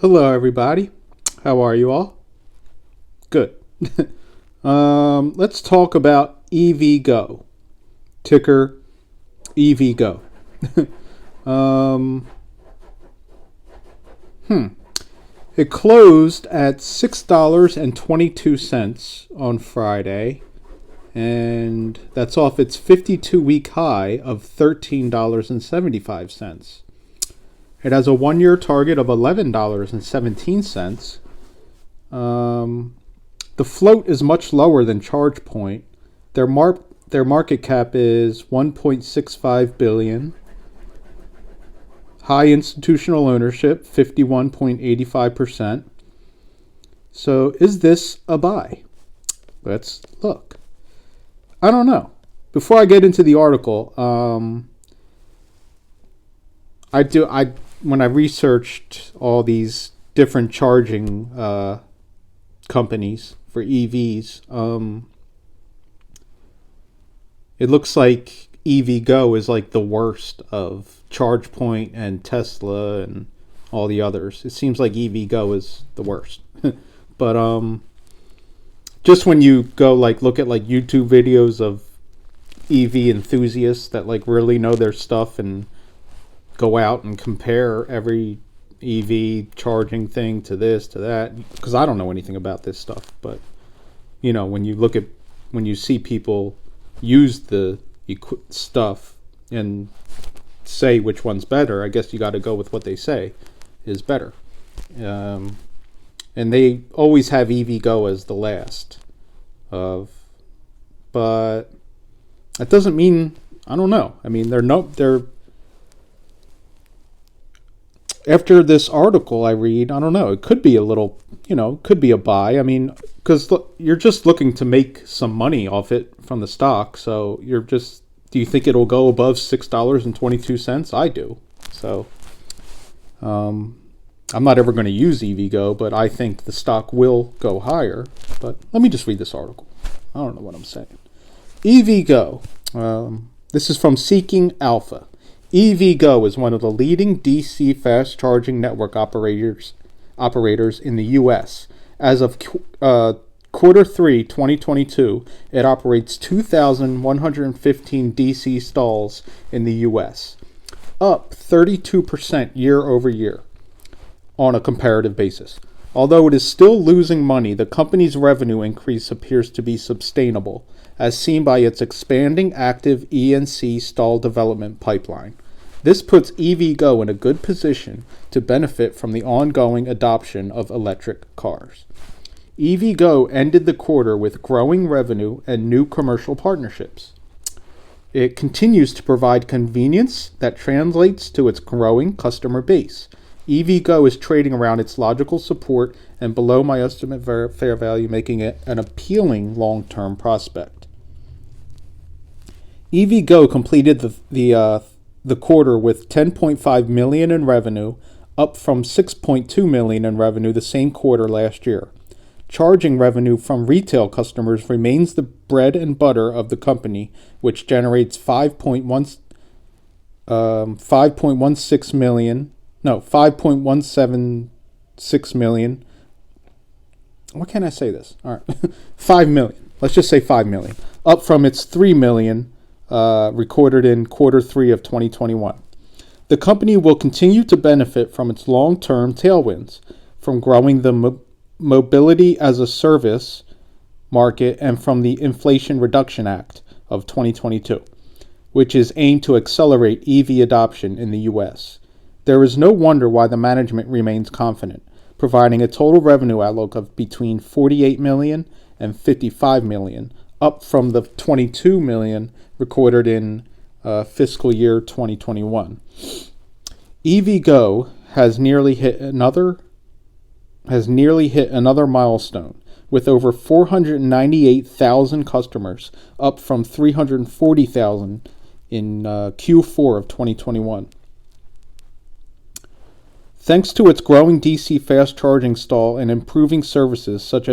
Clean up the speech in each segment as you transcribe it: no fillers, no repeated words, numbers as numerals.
Hello, everybody. How are you all? Good. Let's talk about EVGO, ticker EVGO. um, it closed at $6.22 on Friday, and that's off its 52-week high of $13.75. It has a one-year target of $11.17. The float is much lower than ChargePoint. Their market cap is 1.65 billion. High institutional ownership, 51.85%. So is this a buy? Let's look. I don't know. Before I get into the article, when I researched all these different charging companies for EVs, it looks like EVGO is like the worst of ChargePoint and Tesla and all the others. It seems like EVGO is the worst. But just when you go look at YouTube videos of EV enthusiasts that really know their stuff and go out and compare every EV charging thing to this, to that, because I don't know anything about this stuff. But, when you see people use the stuff and say which one's better, I guess you got to go with what they say is better. And they always have EVGO as the last of, but that doesn't mean, I don't know. I mean, they're after this article I read, I don't know, it could be a little, could be a buy. I mean, because you're just looking to make some money off it from the stock. So do you think it'll go above $6.22? I do. So I'm not ever going to use EVGO, but I think the stock will go higher. But let me just read this article. I don't know what I'm saying. EVGO. This is from Seeking Alpha. EVGO is one of the leading DC fast charging network operators in the U.S. As of quarter 3, 2022, it operates 2,115 DC stalls in the U.S., up 32% year over year on a comparative basis. Although it is still losing money, the company's revenue increase appears to be sustainable, as seen by its expanding active ENC stall development pipeline. This puts EVGO in a good position to benefit from the ongoing adoption of electric cars. EVGO ended the quarter with growing revenue and new commercial partnerships. It continues to provide convenience that translates to its growing customer base. EVGO is trading around its logical support and below my estimate fair value, making it an appealing long-term prospect. EVGO completed the quarter with $10.5 million in revenue, up from $6.2 million in revenue the same quarter last year. Charging revenue from retail customers remains the bread and butter of the company, which generates $5.176 million. What can I say this? All right, $5 million. Let's just say $5 million, up from its $3 million recorded in quarter 3 of 2021. The company will continue to benefit from its long-term tailwinds, from growing the mobility as a service market and from the Inflation Reduction Act of 2022, which is aimed to accelerate EV adoption in the U.S. There is no wonder why the management remains confident, providing a total revenue outlook of between $48 million and $55 million, up from the $22 million recorded in fiscal year 2021. EVGO has nearly hit another milestone, with over 498,000 customers, up from 340,000 in Q4 of 2021. Thanks to its growing DC fast charging stall and improving services such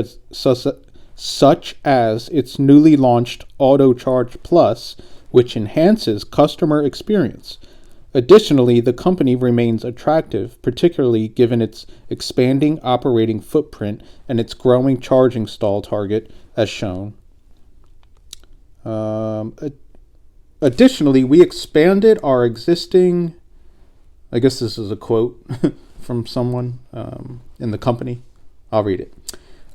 as its newly launched Auto Charge Plus, which enhances customer experience, Additionally, the company remains attractive, particularly given its expanding operating footprint and its growing charging stall target, as shown. Additionally, we expanded our existing, I guess this is a quote from someone in the company. I'll read it.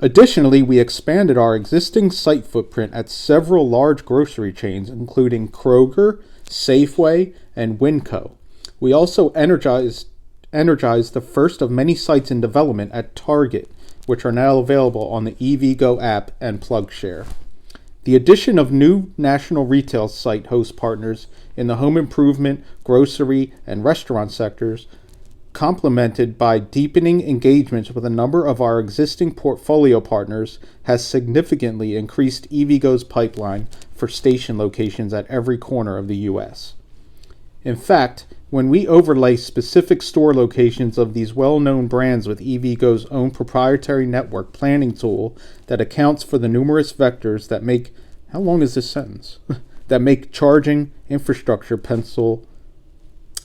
Additionally, we expanded our existing site footprint at several large grocery chains, including Kroger, Safeway, and EVGO. We also energized the first of many sites in development at Target, which are now available on the EVGO app and PlugShare. The addition of new national retail site host partners in the home improvement, grocery, and restaurant sectors, complemented by deepening engagements with a number of our existing portfolio partners, has significantly increased EVGO's pipeline for station locations at every corner of the U.S. In fact, when we overlay specific store locations of these well-known brands with EVGO's own proprietary network planning tool that accounts for the numerous vectors that make, how long is this sentence? that make charging infrastructure pencil,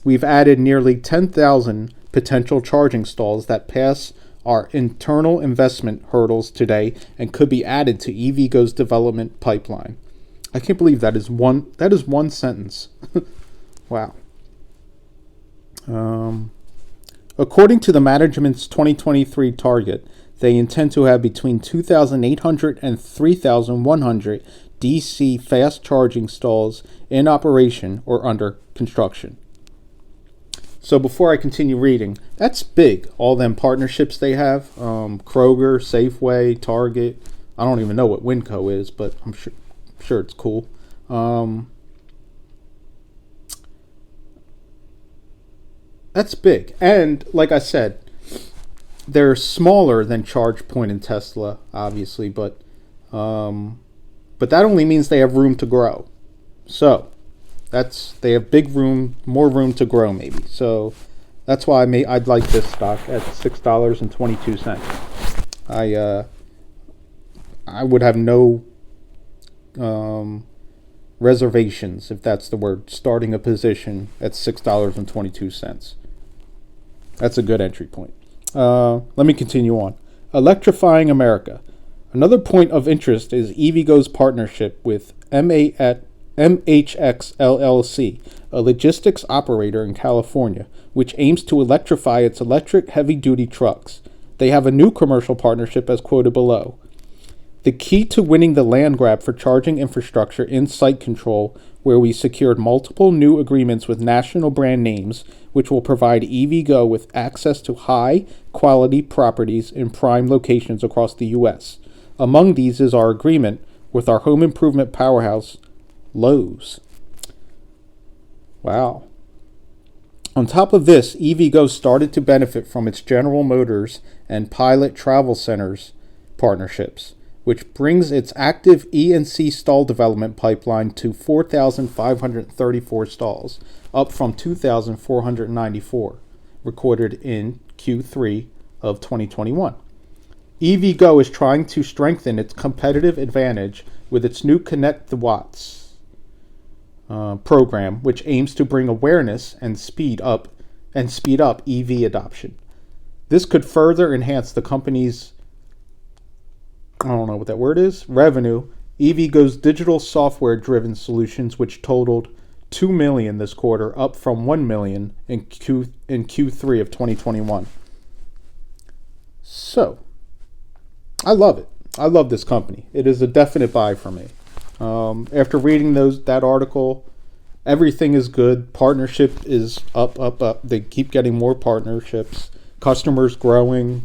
we've added nearly 10,000 potential charging stalls that pass our internal investment hurdles today and could be added to EVGO's development pipeline. I can't believe that is one sentence. Wow. According to the management's 2023 target, they intend to have between 2,800 and 3,100 DC fast charging stalls in operation or under construction. So before I continue reading, that's big, all them partnerships they have. Kroger, Safeway, Target. I don't even know what EVGO is, but I'm sure it's cool. That's big. And like I said, they're smaller than ChargePoint and Tesla, obviously, but that only means they have room to grow. So they have more room to grow maybe. So that's why I'd like this stock at $6.22. I would have no reservations, if that's the word, starting a position at $6.22. That's a good entry point. Let me continue on. Electrifying America. Another point of interest is EVGO's partnership with MHX LLC, a logistics operator in California, which aims to electrify its electric heavy-duty trucks. They have a new commercial partnership as quoted below. The key to winning the land grab for charging infrastructure in site control, where we secured multiple new agreements with national brand names, which will provide EVGO with access to high-quality properties in prime locations across the U.S. Among these is our agreement with our home improvement powerhouse, Lowe's. Wow. On top of this, EVGO started to benefit from its General Motors and Pilot Travel Centers partnerships, which brings its active E&C stall development pipeline to 4,534 stalls, up from 2,494, recorded in Q3 of 2021. EVGO is trying to strengthen its competitive advantage with its new Connect the Watts program, which aims to bring awareness and speed up EV adoption. This could further enhance the company's, I don't know what that word is, revenue. EVGO's digital software-driven solutions, which totaled $2 million this quarter, up from $1 million in Q3 of 2021. So, I love it. I love this company. It is a definite buy for me. After reading that article, everything is good. Partnership is up. They keep getting more partnerships. Customers growing.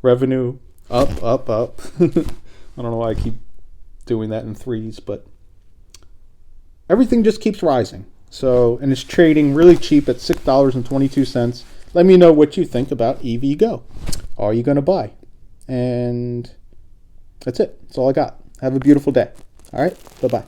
Revenue up. I don't know why I keep doing that in threes, but everything just keeps rising. So, and it's trading really cheap at $6.22. Let me know what you think about EVGO. Are you going to buy? And that's it. That's all I got. Have a beautiful day. All right. Bye-bye.